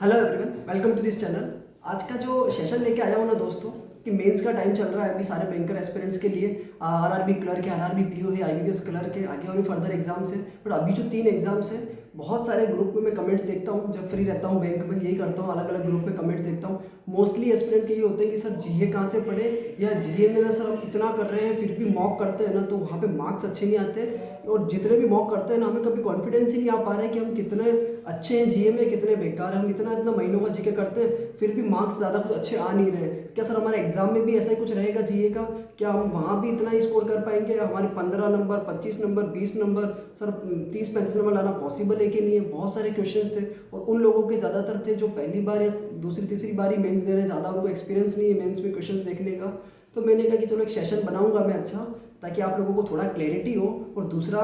Hello everyone, welcome to this channel. आज का जो सेशन लेके आया हूँ ना दोस्तों, कि मेंस का टाइम चल रहा है अभी सारे बैंकर एस्पिरेंट्स के लिए। आरआरबी क्लर्क है, आरआरबी पीओ है, आईबीपीएस क्लर्क है, आगे और भी फर्दर एग्जाम्स है। बट अभी जो 3 एग्जाम्स है, बहुत सारे ग्रुप में मैं कमेंट्स देखता हूँ जब फ्री रहता हूँ बैंक में, यही करता हूँ, अलग अलग ग्रुप में कमेंट्स देखता हूँ। मोस्टली एस्पिरेंट्स के ये होते हैं कि सर जीए कहाँ से पढ़े, या जीए में ना सर हम इतना कर रहे हैं फिर भी मॉक करते हैं ना तो वहाँ पे मार्क्स अच्छे नहीं आते, और जितने भी मॉक करते हैं ना हमें कभी कॉन्फिडेंस ही नहीं आ पा रहा है कि हम कितने अच्छे हैं जीए में, कितने बेकार हैं। हम इतना इतना महीनों का जीके करते हैं फिर भी मार्क्स ज़्यादा कुछ अच्छे आ नहीं रहे। क्या सर हमारे एग्जाम में भी ऐसा ही कुछ रहेगा जीए का? क्या हम वहाँ भी इतना ही स्कोर कर पाएंगे? हमारे 15 number, 25 number, 20 number, sir 30-35 number लाना पॉसिबल है कि नहीं है? बहुत सारे क्वेश्चंस थे, और उन लोगों के ज़्यादातर थे जो पहली बार या दूसरी तीसरी बार ही मेंस दे रहे हैं, ज़्यादा उनको एक्सपीरियंस नहीं है मेंस में क्वेश्चन देखने का। तो मैंने कहा कि चलो एक सेशन बनाऊंगा मैं अच्छा, ताकि आप लोगों को थोड़ा क्लैरिटी हो। और दूसरा,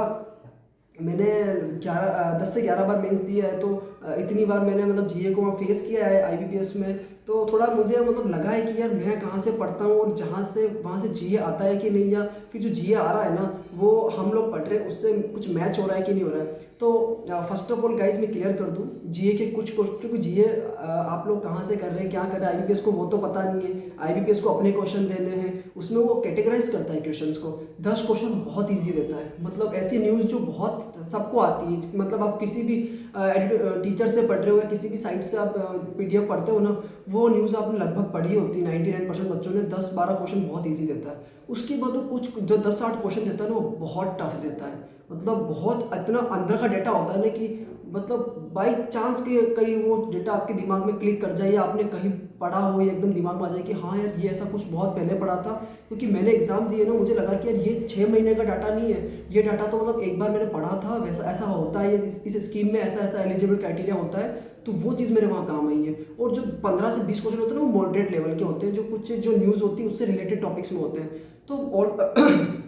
मैंने 10 से 11 बार मेंस दिया है, तो इतनी बार मैंने मतलब जीए को वहाँ फेस किया है आईबीपीएस में। तो थोड़ा मुझे मतलब लगा है कि यार मैं कहाँ से पढ़ता हूँ और जहाँ से वहाँ से जीए आता है कि नहीं, या फिर जो जीए आ रहा है ना वो हम लोग पढ़ रहे हैं उससे कुछ मैच हो रहा है कि नहीं हो रहा है। तो फर्स्ट ऑफ ऑल गाइज मैं क्लियर कर दूँ जीए के कुछ क्वेश्चन, क्योंकि जीए आप लोग कहाँ से कर रहे हैं, क्या कर रहे हैं, आईबीपीएस को वो तो पता नहीं है। आईबीपीएस को अपने क्वेश्चन देने हैं, उसमें वो कैटेगराइज करता है क्वेश्चंस को। 10 क्वेश्चन बहुत ईजी देता है, मतलब ऐसी न्यूज़ जो बहुत सबको आती है। मतलब आप किसी भी टीचर से पढ़ रहे हो या किसी भी साइट से आप पीडीएफ पढ़ते हो ना, वो न्यूज़ आपने लगभग पढ़ी होती है। 99% बच्चों ने 10-12 क्वेश्चन बहुत ईजी देता है। उसके बाद वो कुछ जो 10-8 क्वेश्चन देता है ना वो बहुत टफ देता है। मतलब बहुत इतना अंदर का डेटा होता है ना कि मतलब बाई चांस के कहीं वो डेटा आपके दिमाग में क्लिक कर जाए, या आपने कहीं पढ़ा हो या एकदम दिमाग में आ जाए कि हाँ यार ये ऐसा कुछ बहुत पहले पढ़ा था। क्योंकि मैंने एग्जाम दिए ना, मुझे लगा कि यार ये 6 महीने का डाटा नहीं है, ये डाटा तो मतलब एक बार मैंने पढ़ा था, वैसा ऐसा होता है, ये इस स्कीम में ऐसा ऐसा एलिजिबल क्राइटेरिया होता है। तो वो चीज़ मेरे वहाँ काम आई है। और जो 15 से 20 क्वेश्चन होते हैं ना वो मॉडरेट लेवल के होते हैं, जो कुछ जो न्यूज़ होती है उससे रिलेटेड टॉपिक्स में होते हैं। तो और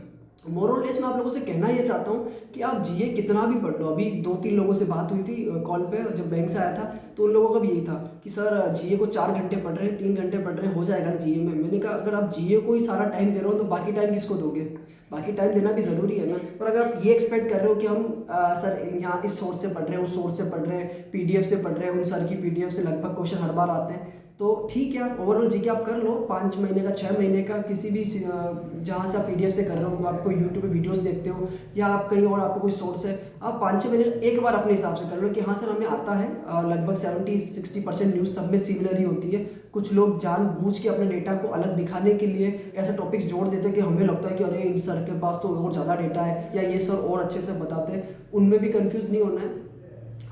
मोरल लेस मैं आप लोगों से कहना ये चाहता हूँ कि आप जीए कितना भी पढ़ लो। अभी 2-3 लोगों से बात हुई थी कॉल पे जब बैंक से आया था, तो उन लोगों का भी यही था कि सर जीए को 4 घंटे पढ़ रहे हैं, 3 घंटे पढ़ रहे हैं, हो जाएगा ना जीए में। मैंने कहा अगर आप जीए को ही सारा टाइम दे रहे हो तो बाकी टाइम किसको दोगे? बाकी टाइम देना भी ज़रूरी है ना। और अगर आप ये एक्सपेक्ट कर रहे हो कि हम सर यहाँ इस सोर्स से पढ़ रहे हैं, उस सोर्स से पढ़ रहे हैं, पीडीएफ से पढ़ रहे हैं, उन सर की पीडीएफ से लगभग क्वेश्चन हर बार आते हैं, तो ठीक है ओवरऑल जीके आप कर लो 5 महीने का, 6 महीने का, किसी भी जहाँ से आप पीडीएफ से कर रहे हो, आप कोई यूट्यूब पे वीडियोस देखते हो या आप कहीं और आपको कोई सोर्स है, आप 5-6 महीने एक बार अपने हिसाब से कर लो कि हाँ सर हमें आता है। लगभग 70-60% न्यूज़ सब में सिमिलर ही होती है। कुछ लोग जानबूझ के अपने डेटा को अलग दिखाने के लिए ऐसे टॉपिक्स जोड़ देते हैं कि हमें लगता है कि अरे इन सर के पास तो और ज़्यादा डेटा है, या ये सर और अच्छे से बताते हैं। उनमें भी कंफ्यूज नहीं होना है।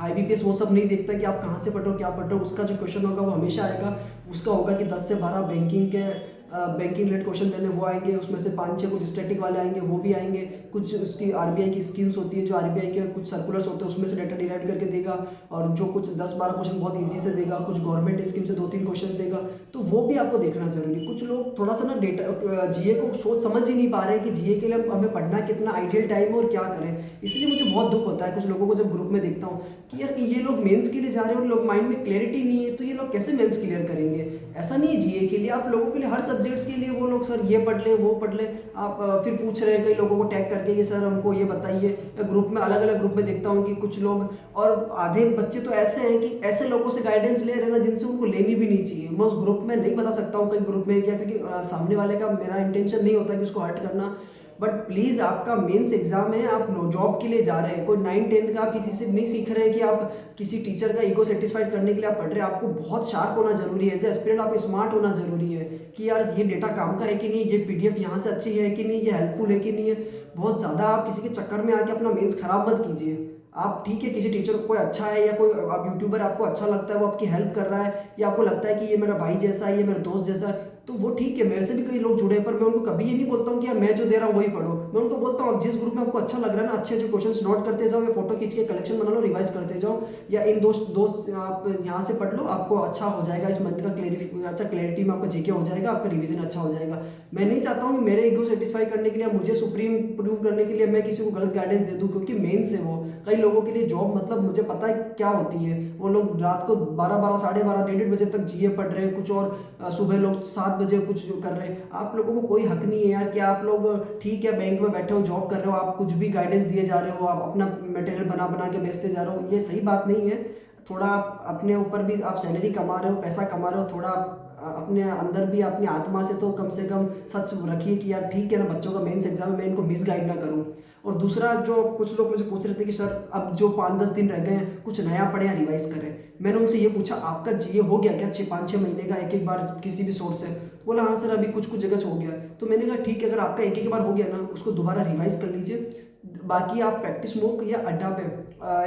आईबीपीएस वो सब नहीं देखता कि आप कहाँ से पढ़ रहे हो, क्या पढ़ रहे हो। उसका जो क्वेश्चन होगा वो हमेशा आएगा, उसका होगा कि 10 से 12 बैंकिंग रिलेटेड क्वेश्चन देने वो आएंगे, उसमें से 5-6 कुछ स्टैटिक वाले आएंगे, वो भी आएंगे। कुछ उसकी आरबीआई की स्कीम्स होती है, जो आरबीआई के कुछ सर्कुलर्स होते हैं उसमें से डेटा डिराइव करके देगा, और जो कुछ 10-12 क्वेश्चन बहुत ईजी से देगा, कुछ गवर्नमेंट स्कीम से 2-3 क्वेश्चन देगा। तो वो भी आपको देखना जरूरी। कुछ लोग थोड़ा सा ना डेटा जीए को सोच समझ ही नहीं पा रहे हैं कि जीए के लिए हमें पढ़ना कितना आइडियल टाइम है और क्या करें। इसलिए मुझे बहुत दुख होता है कुछ लोगों को जब ग्रुप में देखता हूँ कि यार ये लोग मेंस के लिए जा रहे हैं और लोग माइंड में क्लैरिटी नहीं है, तो ये लोग कैसे मेंस क्लियर करेंगे? ऐसा नहीं है जीए के लिए, आप लोगों के लिए हर सब्जेक्ट्स के लिए वो लोग सर ये पढ़ ले वो पढ़ ले। आप फिर पूछ रहे हैं कई लोगों को टैग करके कि सर हमको ये बताइए। ग्रुप में अलग अलग ग्रुप में देखता हूँ कि कुछ लोग, और आधे बच्चे तो ऐसे हैं कि ऐसे लोगों से गाइडेंस ले रहे हैं ना जिनसे उनको लेनी भी नहीं चाहिए। मैं उस ग्रुप में नहीं बता सकता हूँ कई ग्रुप में क्या, क्योंकि सामने वाले का मेरा इंटेंशन नहीं होता कि उसको हर्ट करना। बट प्लीज़ आपका मेंस एग्जाम है, आप जॉब के लिए जा रहे हैं, कोई 9-10 का आप किसी से नहीं सीख रहे हैं कि आप किसी टीचर का ईगो सेटिस्फाइड करने के लिए आप पढ़ रहे हैं। आपको बहुत शार्प होना जरूरी है, एज ए एस्पिरेंट आप स्मार्ट होना जरूरी है कि यार ये डेटा काम का है कि नहीं, ये पीडीएफ यहाँ से अच्छी है कि नहीं, ये हेल्पफुल है कि नहीं है। बहुत ज़्यादा आप किसी के चक्कर में आके अपना मेंस खराब मत कीजिए। आप ठीक है किसी टीचर को कोई अच्छा है, या कोई आप यूट्यूबर आपको अच्छा लगता है, वो आपकी हेल्प कर रहा है, या आपको लगता है कि ये मेरा भाई जैसा है, ये मेरा दोस्त जैसा है, तो वो ठीक है। मेरे से भी कई लोग जुड़े हैं, पर मैं उनको कभी ये नहीं बोलता हूँ कि यार मैं जो दे रहा हूँ वही पढ़ो। मैं उनको बोलता हूँ जिस ग्रुप में आपको अच्छा लग रहा है ना, अच्छे अच्छे क्वेश्चंस नोट करते जाओ, या फोटो खींच के कलेक्शन बना लो, रिवाइज करते जाओ, या इन दोस्त दोस्त आप यहाँ से पढ़ लो, आपको अच्छा हो जाएगा। इस मंथ का क्लैरिटी में आपका जीके हो जाएगा, आपका रिविजन अच्छा हो जाएगा। मैं नहीं चाहता हूँ कि मेरे ईगो सेटिस्फाई करने के लिए, मुझे सुप्रीम प्रूव करने के लिए मैं किसी को गलत गाइडेंस दे दूँ, क्योंकि मेंस है वो। कई लोगों के लिए जॉब मतलब मुझे पता है क्या होती है। वो लोग रात को 12-12, 12:30, 1:30 बजे तक जीए पढ़ रहे हैं कुछ, और सुबह लोग 7 बजे कुछ कर रहे हैं। आप लोगों को कोई हक नहीं है यार कि आप लोग ठीक है बैंक में बैठे हो, जॉब कर रहे हो, आप कुछ भी गाइडेंस दिए जा रहे हो, आप अपना मटेरियल बना बना के बेचते जा रहे हो, ये सही बात नहीं है। थोड़ा आप अपने ऊपर भी आप सैलरी कमा रहे हो, पैसा कमा रहे हो, थोड़ा आप अपने अंदर भी अपनी आत्मा से तो कम से कम सच रखिए कि यार ठीक है ना, बच्चों का मेंस एग्जाम है, मैं इनको मिसगाइड ना करूँ। और दूसरा, जो कुछ लोग मुझे पूछ रहे थे कि सर अब जो 5-10 दिन रह गए हैं कुछ नया पढ़े या रिवाइज करें, मैंने उनसे ये पूछा आपका जीए हो गया क्या 5-6 महीने का एक एक बार किसी भी सोर्स से? बोला हाँ सर अभी कुछ कुछ जगह से हो गया। तो मैंने कहा ठीक है, अगर आपका एक एक बार हो गया ना उसको दोबारा रिवाइज कर लीजिए। बाकी आप प्रैक्टिस मोक या अड्डा पे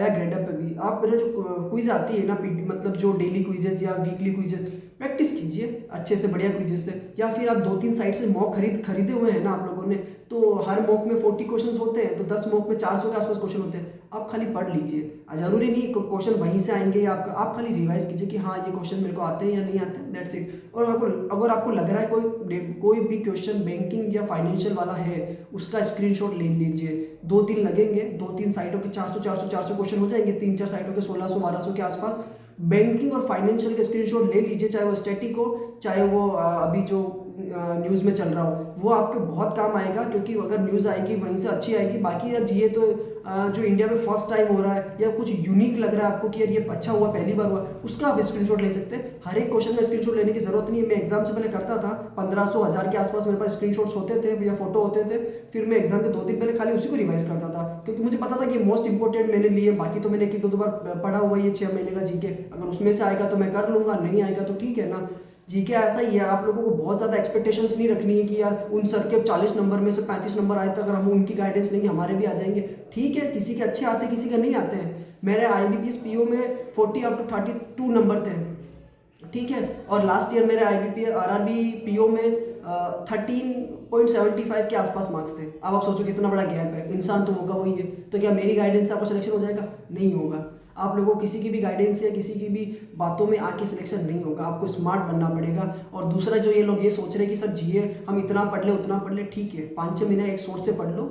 या ग्रेडअप पे भी आप मेरे जो क्विज आती है ना, मतलब जो डेली क्विजेज या वीकली क्विजेज, प्रैक्टिस कीजिए अच्छे से, बढ़िया क्विजेज से। या फिर आप 2-3 साइट से मॉक खरीदे हुए हैं ना आप लोगों ने, तो हर मॉक में 40 क्वेश्चंस होते हैं, तो 10 मॉक में 400 के आसपास क्वेश्चन होते हैं, आप खाली पढ़ लीजिए। जरूरी नहीं क्वेश्चन वहीं से आएंगे या आपका, आप खाली रिवाइज कीजिए कि हाँ ये क्वेश्चन मेरे को आते हैं या नहीं आते हैं, दैट्स इट। और अगर आपको लग रहा है कोई भी क्वेश्चन बैंकिंग या फाइनेंशियल वाला है, उसका स्क्रीनशॉट ले लीजिए। 2-3 लगेंगे, 2-3 साइटों के 400 क्वेश्चन हो जाएंगे, 3-4 साइटों के 1600-1200 के आसपास। बैंकिंग और फाइनेंशियल के स्क्रीनशॉट ले लीजिए, चाहे वो स्टैटिक हो, चाहे वो अभी जो न्यूज़ में चल रहा हो, वो आपके बहुत काम आएगा, क्योंकि अगर न्यूज़ आएगी वहीं से अच्छी आएगी। बाकी यार जीए तो जो इंडिया में फर्स्ट टाइम हो रहा है या कुछ यूनिक लग रहा है आपको कि यार ये अच्छा हुआ, पहली बार हुआ, उसका आप स्क्रीनशॉट ले सकते हैं। हर एक क्वेश्चन में स्क्रीनशॉट लेने की जरूरत नहीं है। मैं एग्जाम से पहले करता था, 1500-1000 के आसपास मेरे पास स्क्रीनशॉट्स होते थे या फोटो होते थे, फिर मैं एग्जाम के 2 दिन पहले खाली उसी को रिवाइज करता था, क्योंकि मुझे पता था कि मोस्ट इंपॉर्टेंट मैंने लिए। बाकी तो मैंने 1-2 बार पढ़ा हुआ ये 6 महीने का जीके, अगर उसमें से आएगा तो मैं कर लूंगा, नहीं आएगा तो ठीक है ना। जीके ऐसा ही है, आप लोगों को बहुत ज़्यादा एक्सपेक्टेशंस नहीं रखनी है कि यार उन सर के 40 नंबर में से 35 नंबर आए तो अगर हम उनकी गाइडेंस लेंगे हमारे भी आ जाएंगे। ठीक है, किसी के अच्छे आते हैं, किसी के नहीं आते हैं। मेरे IBPS PO में 40 आउट ऑफ 32 नंबर थे, ठीक है। और लास्ट ईयर मेरे IBPS RRB PO में 13.75 के आसपास मार्क्स थे। अब आप सोचो कितना बड़ा गैप है, इंसान तो होगा वही है। तो क्या मेरी गाइडेंस से आपको सिलेक्शन हो जाएगा? नहीं होगा। आप लोगों को किसी की भी गाइडेंस या किसी की भी बातों में आके सिलेक्शन नहीं होगा, आपको स्मार्ट बनना पड़ेगा। और दूसरा, जो ये लोग ये सोच रहे हैं कि सर जीए हम इतना पढ़ ले उतना पढ़ ले, ठीक है 5-6 महीने एक सोर्स से पढ़ लो,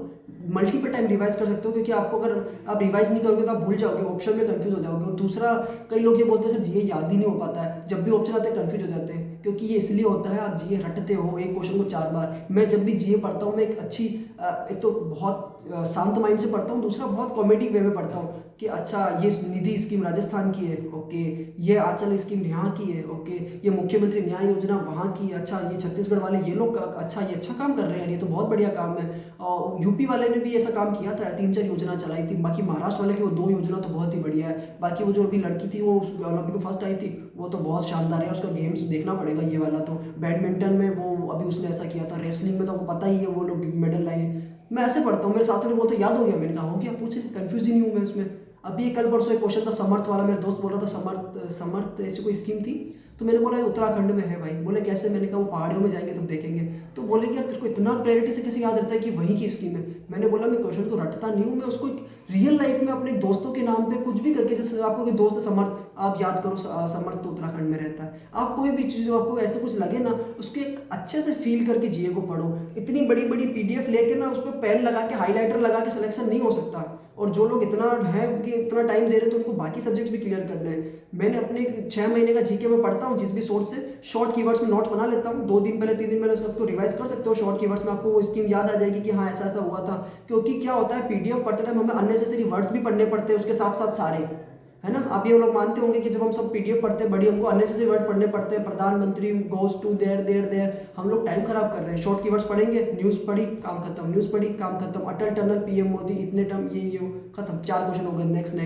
मल्टीपल टाइम रिवाइज कर सकते हो, क्योंकि आपको अगर आप रिवाइज नहीं करोगे तो आप भूल जाओगे, ऑप्शन में कंफ्यूज हो जाओगे। और दूसरा, कई लोग ये बोलते हैं सर जीए याद ही नहीं हो पाता है, जब भी ऑप्शन आता है कंफ्यूज हो जाते हैं, क्योंकि ये इसलिए होता है आप जीए रटते हो एक क्वेश्चन को 4 बार। मैं जब भी जीए पढ़ता हूँ मैं एक अच्छी एक तो बहुत शांत माइंड से पढ़ता हूँ, दूसरा बहुत कॉमेडी वे में पढ़ता हूँ कि अच्छा ये निधि स्कीम राजस्थान की है, ओके, ये आंचल स्कीम यहाँ की है, ओके, ये मुख्यमंत्री न्याय योजना वहाँ की है, अच्छा ये छत्तीसगढ़ वाले ये लोग अच्छा ये अच्छा काम कर रहे हैं, ये तो बहुत बढ़िया काम है। और यूपी वाले ने भी ऐसा काम किया था, 3-4 योजना चलाई थी। बाकी महाराष्ट्र वाले की वो 2 योजना तो बहुत ही बढ़िया है। बाकी वो जो अभी लड़की थी वो ओलंपिक में फर्स्ट आई थी, वो तो बहुत शानदार है, उसका गेम्स देखना पड़ेगा ये वाला तो। बैडमिंटन में वो अभी उसने ऐसा किया था, रेसलिंग में तो आपको पता ही है वो लोग मेडल लाए। मैं ऐसे पढ़ता हूँ, मेरे साथ में बोलते याद हो गया, मैंने कहा हो गया, पूछ कंफ्यूज ही नहीं हूँ मैं इसमें। अभी कल परसों एक क्वेश्चन था समर्थ वाला, मेरा दोस्त बोल रहा था समर्थ ऐसी कोई स्कीम थी, तो मैंने बोला उत्तराखंड में है भाई। बोले कैसे? मैंने कहा वो पहाड़ियों में जाएंगे तब देखेंगे। तो बोले कि यार तेरे को इतना क्लैरिटी से कैसे याद रहता है कि वहीं की स्कीम है? मैंने बोला मैं क्वेश्चन को रटता नहीं हूँ, मैं उसको एक रियल लाइफ में अपने दोस्तों के नाम पे कुछ भी करके, जैसे आपको कोई दोस्त है समर्थ, आप याद करो समर्थ तो उत्तराखंड में रहता है। आप कोई भी चीज़ आपको ऐसे कुछ लगे ना, उसको एक अच्छे से फील करके जीए को पढ़ो। इतनी बड़ी बड़ी PDF लेके ना उस पर पेन लगा के हाईलाइटर लगा के सिलेक्शन नहीं हो सकता। और जो लोग इतना है कि इतना टाइम दे रहे, तो उनको बाकी सब्जेक्ट भी क्लियर करने हैं। मैंने अपने 6 महीने का जीके में पढ़ता हूँ जिस भी सोर्स से, शॉर्ट कीवर्ड्स में नोट बना लेता हूँ, 2 दिन पहले 3 दिन पहले उसको रिवाइज कर सकते हो। शॉर्ट कीवर्ड्स में आपको वो स्कीम याद आ जाएगी कि हाँ ऐसा ऐसा हुआ था। क्योंकि क्या होता है, PDF पढ़ते टाइम हमें अननेसेसरी वर्ड्स भी पढ़ने पड़ते हैं उसके साथ साथ सारे, है ना। आप ये लोग मानते होंगे कि जब हम सब PDF पढ़ते हैं बड़ी, हमको अननेसेसरी वर्ड पढ़ने पड़ते हैं, प्रधानमंत्री goes to there there there, हम लोग टाइम खराब कर रहे हैं। शॉर्ट कीवर्ड्स पढ़ेंगे, न्यूज़ पढ़ी काम खत्म, न्यूज़ पढ़ी काम खत्म, अटल टनल PM मोदी इतने टर्म ये खत्म, 4 क्वेश्चन हो गए, नेक्स्ट।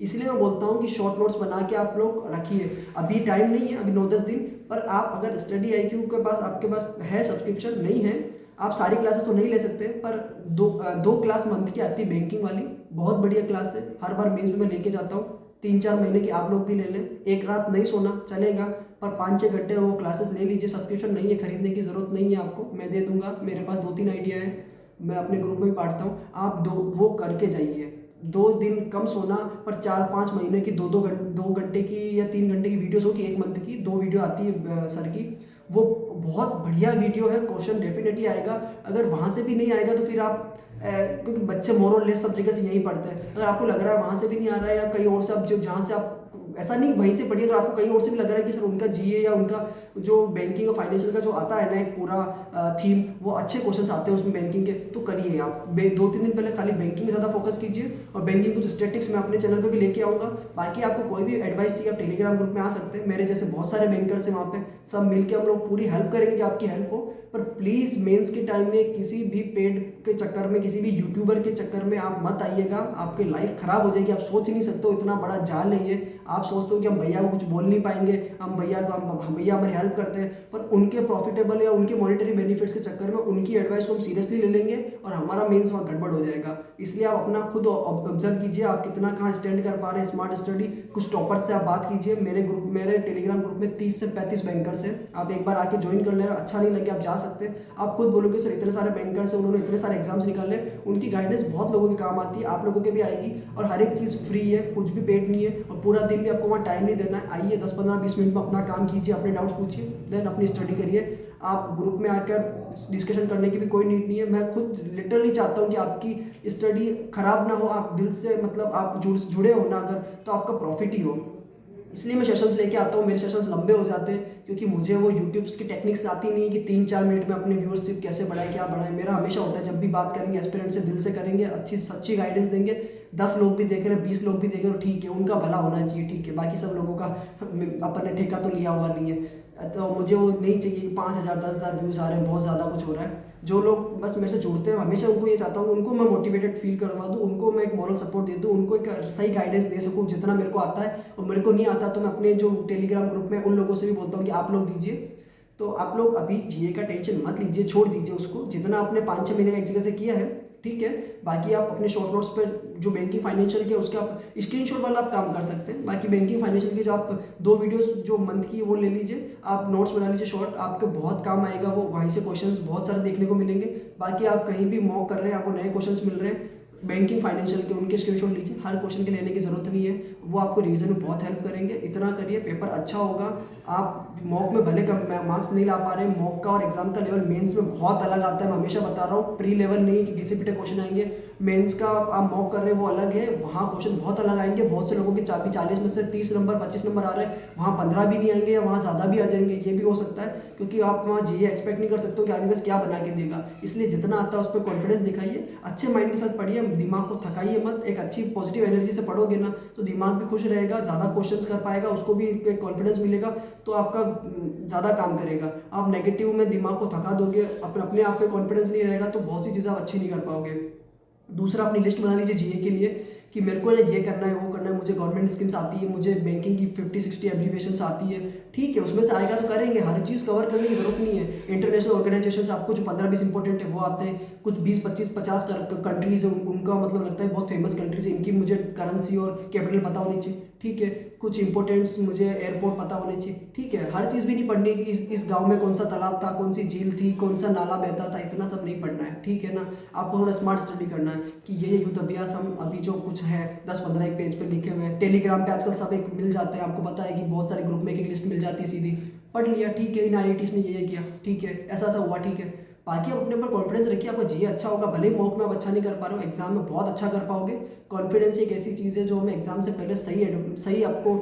इसलिए मैं बोलता हूँ कि शॉर्ट नोट्स बना के आप लोग रखिए। अभी टाइम नहीं है, अभी 9-10 दिन, पर आप अगर स्टडी IQ के पास आपके पास है, सब्सक्रिप्शन नहीं है, आप सारी क्लासेस तो नहीं ले सकते, पर दो क्लास मंथ की आती है बैंकिंग वाली, बहुत बढ़िया क्लास है, हर बार मेंस में लेके जाता हूँ। 3-4 महीने की आप लोग भी ले लें, एक रात नहीं सोना चलेगा, पर 5-6 घंटे वो क्लासेस ले लीजिए। सब्सक्रिप्शन नहीं है, खरीदने की जरूरत नहीं है आपको, मैं दे दूंगा। मेरे पास 2-3 आइडिया है, मैं अपने ग्रुप में भी बांटता हूँ, आप वो करके जाइए। 2 दिन कम सोना, पर 4-5 महीने की 2 घंटे की या 3 घंटे की वीडियोस हो कि 1 मंथ की 2 वीडियो आती है सर की, वो बहुत बढ़िया वीडियो है, क्वेश्चन डेफिनेटली आएगा। अगर वहाँ से भी नहीं आएगा तो फिर आप क्योंकि बच्चे मोरल लेस सब जगह से यही पढ़ते हैं, अगर आपको लग रहा है वहाँ से भी नहीं आ रहा है या कहीं और से आप जो जहाँ से आप ऐसा नहीं वहीं से पढ़िए, अगर आपको कहीं और से भी लग रहा है कि सर उनका जीए या उनका जो बैंकिंग और फाइनेंशियल का जो आता है ना एक पूरा थीम, वो अच्छे क्वेश्चंस आते हैं उसमें बैंकिंग के, तो करिए आप 2-3 दिन पहले खाली बैंकिंग में ज़्यादा फोकस कीजिए। और बैंकिंग कुछ स्टैटिक्स मैं अपने चैनल पे भी लेके आऊँगा। बाकी आपको कोई भी एडवाइस चाहिए आप टेलीग्राम ग्रुप में आ सकते हैं, मेरे जैसे बहुत सारे बैंकर्स हैं वहाँ पे, सब मिलकर हम लोग पूरी हेल्प करेंगे कि आपकी हेल्प हो। पर प्लीज़ मेंस के टाइम में किसी भी पेड के चक्कर में, किसी भी यूट्यूबर के चक्कर में आप मत आइएगा, आपकी लाइफ खराब हो जाएगी। आप सोच नहीं सकते हो इतना बड़ा जाल है ये। आप सोचते हो कि हम भैया को कुछ बोल नहीं पाएंगे, हम भैया हमारी हेल्प करते हैं, पर उनके प्रॉफिटेबल या उनके मॉनिटरी बेनिफिट्स के चक्कर में उनकी एडवाइस को हम सीरियसली ले लेंगे और हमारा मेंस वहाँ गड़बड़ हो जाएगा। इसलिए आप अपना खुद ऑब्जर्व कीजिए, आप कितना कहाँ स्टैंड कर पा रहे हैं स्मार्ट स्टडी। कुछ टॉपर्स से आप बात कीजिए, मेरे टेलीग्राम ग्रुप में 30 से 35 बैंकर्स हैं, आप एक बार आके ज्वाइन कर लेना। अच्छा नहीं लगे आप जा सकते हैं, आप खुद बोलोगे सर इतने सारे बैंकर्स हैं, उन्होंने इतने सारे एग्जाम्स निकाले, उनकी गाइडेंस बहुत लोगों के काम आती है, आप लोगों के भी आएगी। और हर एक चीज़ फ्री है, कुछ भी पेड नहीं है, और पूरा दिन भी आपको वहाँ टाइम नहीं देना है। आइए 10-15-20 मिनट में अपना काम कीजिए, अपने डाउट्स पूछिए, देन अपनी स्टडी करिए। आप ग्रुप में आकर डिस्कशन करने की भी कोई नीड नहीं है। मैं खुद लिटरली चाहता हूँ कि आपकी स्टडी खराब ना हो, आप दिल से मतलब आप जुड़े हो ना अगर, तो आपका प्रॉफिट ही हो। इसलिए मैं सेशंस लेके आता हूँ, मेरे सेशंस लंबे हो जाते हैं क्योंकि मुझे वो यूट्यूब्स की टेक्निक्स आती नहीं कि 3-4 मिनट में अपने व्यूअरशिप कैसे बढ़ाए, क्या बढ़ाए। मेरा हमेशा होता है जब भी बात करेंगे एस्पिरेंट से दिल से करेंगे, अच्छी सच्ची गाइडेंस देंगे। 10 लोग भी देख रहे हैं, 20 लोग भी देख रहे हो, ठीक है, उनका भला होना चाहिए, ठीक है, बाकी सब लोगों का अपन ने ठेका तो लिया हुआ नहीं है। तो मुझे वो नहीं चाहिए कि 5,000 10,000 व्यूज़ आ रहे हैं, बहुत ज़्यादा कुछ हो रहा है। जो लोग बस मेरे से जुड़ते हैं, हमेशा उनको ये चाहता हूँ उनको मैं मोटिवेटेड फील करवा दूँ, उनको मैं एक मॉरल सपोर्ट दे दूँ, उनको एक सही गाइडेंस दे सकूँ जितना मेरे को आता है। और मेरे को नहीं आता तो मैं अपने जो टेलीग्राम ग्रुप में उन लोगों से भी बोलता हूँ कि आप लोग दीजिए। तो आप लोग अभी जीए का टेंशन मत लीजिए, छोड़ दीजिए उसको, जितना आपने 5-6 महीने का एक जगह से किया है ठीक है। बाकी आप अपने शॉर्ट नोट्स पर जो बैंकिंग फाइनेंशियल के उसके आप स्क्रीनशॉट वाला आप काम कर सकते हैं। बाकी बैंकिंग फाइनेंशियल के जो आप 2 वीडियोस जो मंथ की वो ले लीजिए, आप नोट्स बना लीजिए शॉर्ट, आपको बहुत काम आएगा वो, वहीं से क्वेश्चंस बहुत सारे देखने को मिलेंगे। बाकी आप कहीं भी मॉक कर रहे हैं, आपको नए क्वेश्चंस मिल रहे हैं बैंकिंग फाइनेंशियल के, उनके स्क्रीनशॉट लीजिए, हर क्वेश्चन के लेने की जरूरत नहीं है, वो आपको रिवीजन में बहुत हेल्प करेंगे। इतना करिए, पेपर अच्छा होगा। आप मॉक में भले कम मार्क्स नहीं ला पा रहे, मॉक का और एग्जाम का लेवल मेंस में बहुत अलग आता है। मैं हमेशा बता रहा हूँ, प्री लेवल नहीं कि घिसे पिटे क्वेश्चन आएंगे, मेंस का आप मॉक कर रहे हैं वो अलग है, वहाँ क्वेश्चन बहुत अलग आएंगे। बहुत से लोगों के 40 में से 30 नंबर 25 नंबर आ रहे हैं, वहाँ 15 भी नहीं आएंगे या वहाँ ज़्यादा भी आ जाएंगे, ये भी हो सकता है, क्योंकि आप वहाँ जीए एक्सपेक्ट नहीं कर सकते हो कि आगे बस क्या बना के देगा। इसलिए जितना आता है उस पर कॉन्फिडेंस दिखाइए, अच्छे माइंड के साथ पढ़िए, दिमाग को थकाइए मत। एक अच्छी पॉजिटिव एनर्जी से पढ़ोगे ना तो दिमाग भी खुश रहेगा, ज़्यादा क्वेश्चंस कर पाएगा, उसको भी एक कॉन्फिडेंस मिलेगा, तो आपका ज़्यादा काम करेगा। आप नेगेटिव में दिमाग को थका दोगे, अपने आप पे कॉन्फिडेंस नहीं रहेगा, तो बहुत सी चीज़ें आप अच्छी नहीं कर पाओगे। दूसरा, अपनी लिस्ट बना लीजिए जीए के लिए कि मेरे को ना ये करना है, वो करना है, मुझे गवर्नमेंट स्कीम्स आती है, मुझे बैंकिंग की 50-60 एब्रीवेशंस आती है, ठीक है, उसमें से आएगा तो करेंगे, हर चीज़ कवर करने की जरूरत नहीं है। इंटरनेशनल ऑर्गेनाइजेशंस आपको जो 15-20 इंपॉर्टेंट है वो आते हैं, कुछ 20-25-50 कंट्रीज है उनका मतलब लगता है बहुत फेमस कंट्रीज है, इनकी मुझे करेंसी और कैपिटल पता होनी चाहिए, ठीक है, कुछ इंपॉर्टेंट्स मुझे एयरपोर्ट पता होने चाहिए, ठीक है। हर चीज़ भी नहीं पढ़नी कि इस गांव में कौन सा तालाब था, कौन सी झील थी, कौन सा नाला बहता था, इतना सब नहीं पढ़ना है, ठीक है ना। आपको थोड़ा स्मार्ट स्टडी करना है कि ये युद्ध अभ्यास हम अभी जो कुछ है 10-15 एक पेज पे लिखे हुए हैं, टेलीग्राम पे आजकल सब एक मिल जाते हैं, आपको पता है कि बहुत सारे ग्रुप में एक लिस्ट मिल जाती है सीधी, पढ़ लिया, ठीक है, इन IITs ने ये किया, ठीक है, ऐसा ऐसा हुआ, ठीक है। बाकी आप अपने ऊपर कॉन्फिडेंस रखिए, आपका जीए अच्छा होगा, भले ही मॉक में आप अच्छा नहीं कर पा रहे हो, एग्जाम में बहुत अच्छा कर पाओगे। कॉन्फिडेंस एक ऐसी चीज़ है जो हमें एग्जाम से पहले सही आपको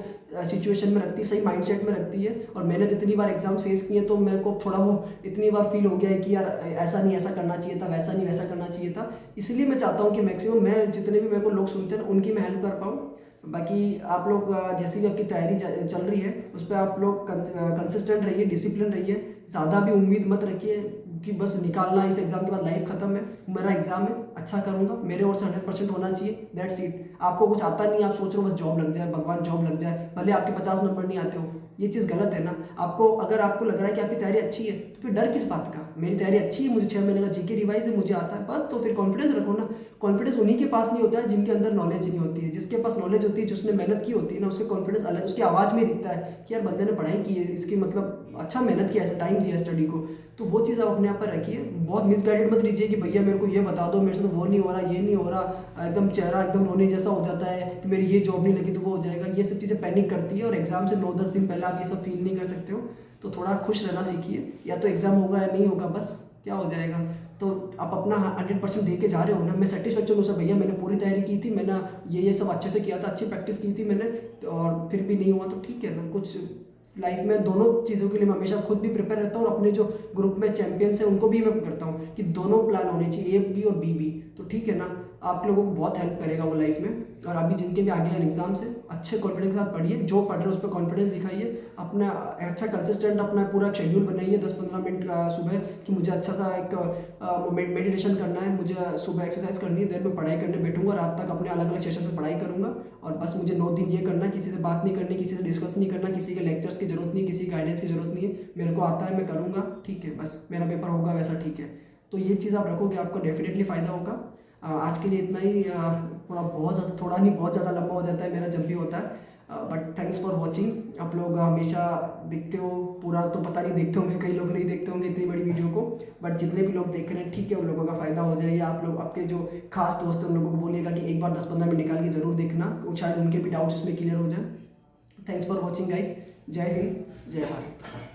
सिचुएशन में रखती है, सही माइंडसेट में रखती है। और मैंने तो इतनी बार एग्जाम फेस किए तो मेरे को थोड़ा वो इतनी बार फील हो गया है कि यार ऐसा नहीं ऐसा करना चाहिए था, वैसा नहीं वैसा करना चाहिए था। इसलिए मैं चाहता हूँ कि मैक्सिमम मैं जितने भी मेरे को लोग सुनते हैं उनकी मैं हेल्प कर पाऊँ। बाकी आप लोग जैसी भी आपकी तैयारी चल रही है उस पर आप लोग कंसिस्टेंट रहिए, डिसिप्लिन रहिए, ज़्यादा भी उम्मीद मत रखिए कि बस निकालना, इस एग्ज़ाम के बाद लाइफ खत्म है। मेरा एग्ज़ाम है, अच्छा करूँगा, मेरे ओर से 100% होना चाहिए, दैट्स इट। आपको कुछ आता नहीं, आप सोच रहे हो बस जॉब लग जाए, भगवान जॉब लग जाए, भले आपके 50 नंबर नहीं आते हो, ये चीज़ गलत है ना। आपको अगर आपको लग रहा है कि आपकी तैयारी अच्छी है तो फिर डर किस बात का, मेरी तैयारी अच्छी है, मुझे 6 महीने का जीके रिवाइज है, मुझे आता है, बस तो फिर कॉन्फिडेंस रखो ना। कॉन्फिडेंस उन्हीं के पास नहीं होता है जिनके अंदर नॉलेज नहीं होती है, जिसके पास नॉलेज होती है, जिसने मेहनत की होती है ना, उसके कॉन्फिडेंस अलग, उसकी आवाज़ में दिखता है कि यार बंदे ने पढ़ाई की है, इसकी मतलब अच्छा मेहनत किया है, टाइम दिया स्टडी को। तो वो चीज़ आप अपने आप पर रखिए, बहुत मिसगाइडेड मत लीजिए कि भैया मेरे को ये बता दो, मेरे से तो वो नहीं हो रहा, ये नहीं हो रहा, एकदम चेहरा एकदम रोने जैसा हो जाता है कि मेरी ये जॉब नहीं लगी तो वो हो जाएगा। ये सब चीज़ें पैनिक करती है और एग्जाम से 9-10 दिन पहले आप ये सब फील नहीं कर सकते हो। तो थोड़ा खुश रहना सीखिए, या तो एग्ज़ाम होगा या नहीं होगा, बस क्या हो जाएगा। तो आप अपना 100% दे के जा रहे हो ना। मैं सेटिस्फेक्शन हूँ सर, भैया मैंने पूरी तैयारी की थी, मैंने ये सब अच्छे से किया था, अच्छी प्रैक्टिस की थी मैंने, और फिर भी नहीं हुआ तो ठीक है ना। कुछ लाइफ में दोनों चीज़ों के लिए मैं हमेशा खुद भी प्रिपेयर रहता हूँ, और अपने जो ग्रुप में चैंपियंस हैं उनको भी मैं करता हूँ कि दोनों प्लान होने चाहिए, ए बी और बी भी। तो ठीक है ना, आप लोगों को बहुत हेल्प करेगा वो लाइफ में। और अभी जिनके भी आगे हैं एग्जाम से, अच्छे कॉन्फिडेंस के साथ पढ़िए, जो पढ़ रहे हैं उस पर कॉन्फिडेंस दिखाइए, अपना अच्छा कंसिस्टेंट अपना पूरा शेड्यूल बनाइए 10-15 मिनट का सुबह, कि मुझे अच्छा सा एक मेडिटेशन करना है, मुझे सुबह एक्सरसाइज करनी है, देर में पढ़ाई करने बैठूंगा, रात तक अपने अलग अलग सेशन पे पढ़ाई करूंगा, और बस मुझे 9 दिन ये करना है, किसी से बात नहीं करनी, किसी से डिस्कस नहीं करना, किसी के लेक्चर्स की जरूरत नहीं, किसी गाइडेंस की जरूरत नहीं है, मेरे को आता है मैं करूँगा, ठीक है, बस मेरा पेपर होगा वैसा, ठीक है। तो ये चीज़ आप रखोगे, आपको डेफिनेटली फ़ायदा होगा। आज के लिए इतना ही। थोड़ा नहीं बहुत ज़्यादा लंबा हो जाता है मेरा जब भी होता है, बट थैंक्स फॉर वॉचिंग। आप लोग हमेशा देखते हो, पूरा तो पता नहीं देखते होंगे, कई लोग नहीं देखते होंगे इतनी बड़ी वीडियो को, बट जितने भी लोग देख रहे हैं ठीक है, उन लोगों का फ़ायदा हो जाए, या आप लोग आपके जो खास दोस्त हैं उन लोगों को बोलिएगा कि एक बार 10-15 मिनट निकाल के ज़रूर देखना, शायद उनके भी डाउट्स इसमें क्लियर हो जाए। Thanks for watching guys. जय हिंद, जय भारत।